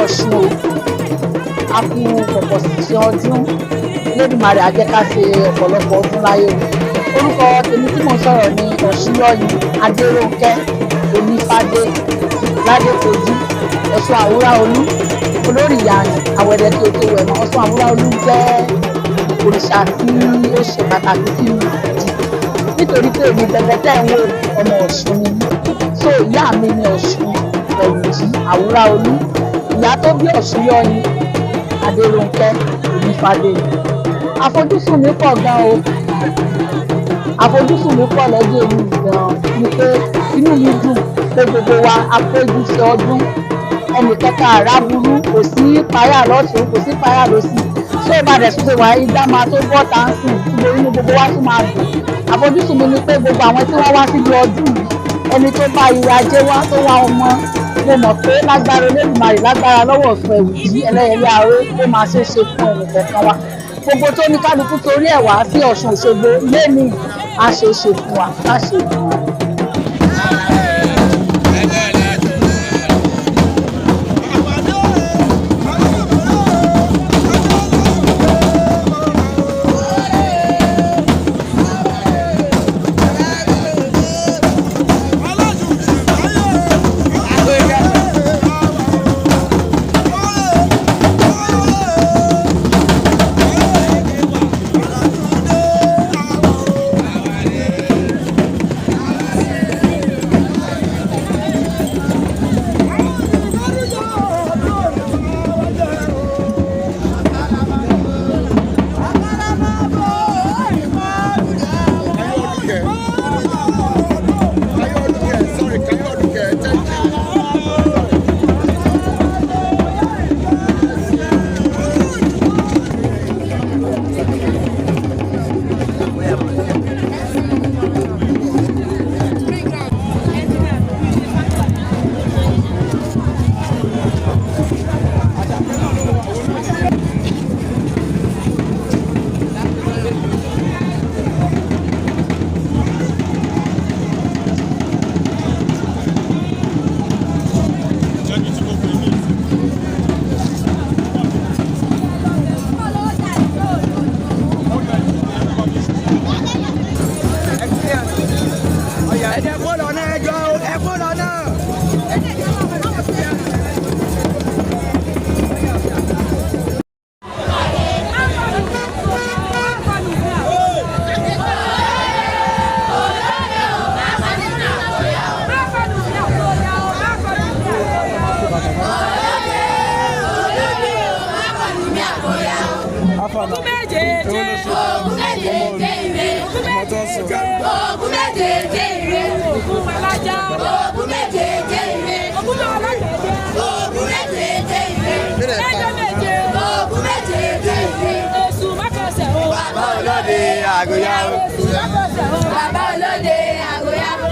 Ọ̀ṣun o a kú pọ̀pọ̀ sí ọdún Elédùmarè á jẹ́ ká ṣe ọ̀pọ̀lọpọ̀ ọdún láyé o. Orúkọ tèmi tí mò ń sọ̀rọ̀ ni Ọ̀ṣúnyọ̀yìn Adérónkẹ́ Onífádé Ládépọ̀jú Ọ̀ṣun Àwúráolú olórí ìyanu àwẹ̀dẹ̀ tí o tó wẹ̀ mọ́. Ọ̀ṣun Àwúráolú jẹ́ òrìṣà tí ó ṣe pàtàkì sí mi nítorí pé èmi gẹ́gẹ́ tẹ́ ń wo ọmọ Ọ̀ṣun ni so ìyá mi ni Ọ̀ṣun Ẹ̀wùjí Àwúráolú ìyá tó bí Ọ̀ṣúnyọ̀yìn Adérónkẹ́ Onífádé. Àfojúsùn mi pọ̀ gan o àfojúsùn mi pọ̀ lọ́jọ́ èmi gan ni pé inú mi dùn pé gbogbo wa a péjú sí ọdún ẹnìkẹta àràbùrú kò sí páyà lọ́tún kò sí páyà lọ́sì ṣé ìbàdàn tún ṣe wà ìgbà máa tó bọ́ tá à ń sìn gbogbo inú gbogbo wa tún máa dùn. Àfojúsùn mi ni pé gbogbo àwọn tí wọ́n wá síbi ọdún yìí ẹni tó bá ire ajé wá tó wá ọmọ mo mọ̀ pé lágbára Olódùmarè lágbára lọ́wọ́ Ọ̀ṣun Ẹ̀wùjí ẹlẹ́yẹlé aró ó máa ṣe é ṣe fún ẹnìkọ̀ọ̀kan wa gbogbo tó ní kálukú torí ẹ̀ wá sí Ọ̀ṣun Òṣogbo lẹ́ni a ṣe é ṣe fún wa láṣẹ ìdùnnú. Bàbá Olóde àgóyàwó.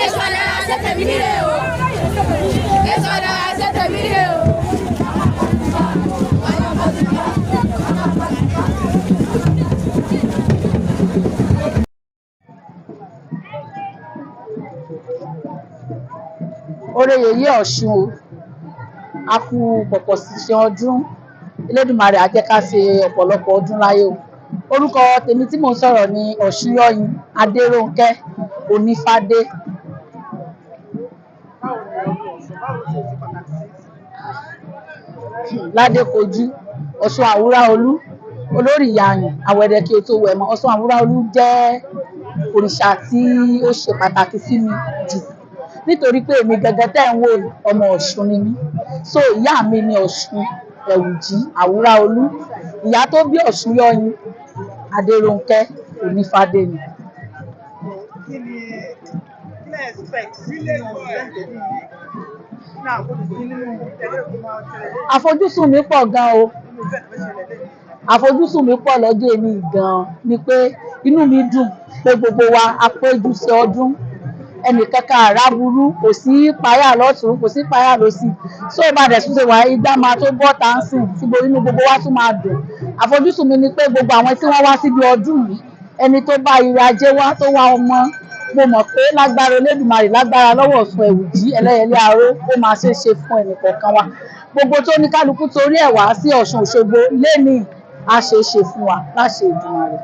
Èsọ̀dà ṣẹ̀tẹ̀mí nílé o. Èsọ̀dà ṣẹ̀tẹ̀mí nílé o. Oore yèyé Ọ̀ṣun o a kú pọ̀pọ̀ ṣìnṣìn ọdún Elédùmarè á jẹ́ ká ṣe ọ̀pọ̀lọpọ̀ ọdún láyé o. Orúkọ tèmi tí mò ń sọ̀rọ̀ ni Ọ̀ṣúnyọ̀yìn Adérónkẹ́ Onífádé. Ládékojú Ọ̀ṣun Àwúráolú olórí ìyàyàn àwẹ̀dẹ̀ kí o tó wẹ̀ mọ́. Ọ̀ṣun Àwúráolú jẹ́ òrìṣà tí ó ṣe pàtàkì sí mi jù nítorí pé èmi gẹ́gẹ́ tẹ́ ń wò ọmọ Ọ̀ṣun ni mí. So ìyá mi ni Ọ̀ṣun Ẹ̀wùjí Àwúráolú, ìyá tó bí Ọ̀ṣúnyọ̀yìn Adérónkẹ́ Onífádé ni. Àfojúsùn mi pọ̀ gan o. Àfojúsùn mi pọ̀ lọ́jọ́ èmi gan ni pé inú mi dùn pé gbogbo wa a péjú sí ọdún ẹnìkankan àrá burú kò sí páyà lọ́tún kò sí páyà lósì so ìbàdàn tún ṣe wà igbá máa tó bọ́ táǹsìn tí inú gbogbo wa tún máa dùn. Àfojúsùn mi ni pé gbogbo àwọn tí wọ́n wá síbi ọdún yìí ẹni tó bá ire ajé wá tó wá ọmọ mo mọ̀ pé lágbára Olódùmarè lágbára lọ́wọ́ Ọ̀ṣun Ẹ̀wùjí ẹlẹ́yẹlé aró ó máa ṣe é ṣe fún ẹnìkọ̀ọ̀kan wa gbogbo tó ní kálukú torí ẹ̀ wá sí Ọ̀ṣun Òṣogbo lẹ́ni a ṣe é ṣe fún wa láṣẹ Èdùmàrè.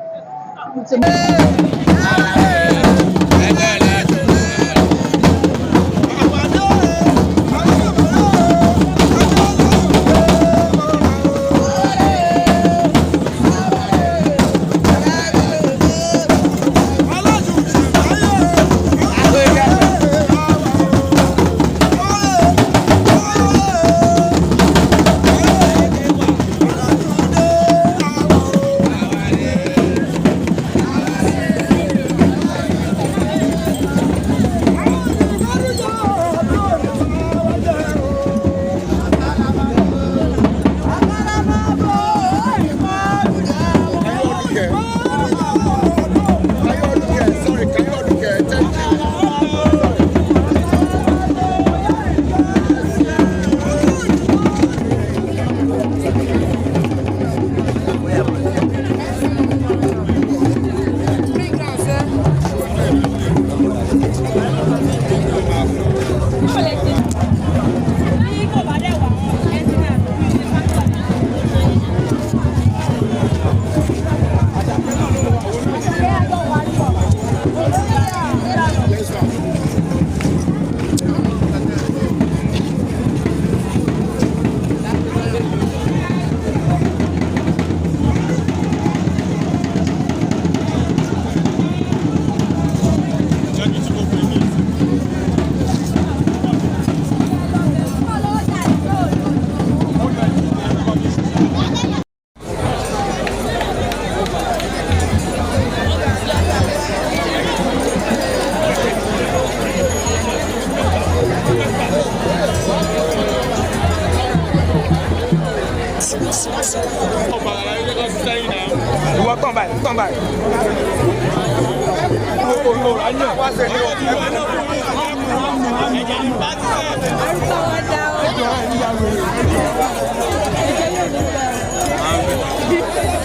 ìwọ tán báyìí. Thank you.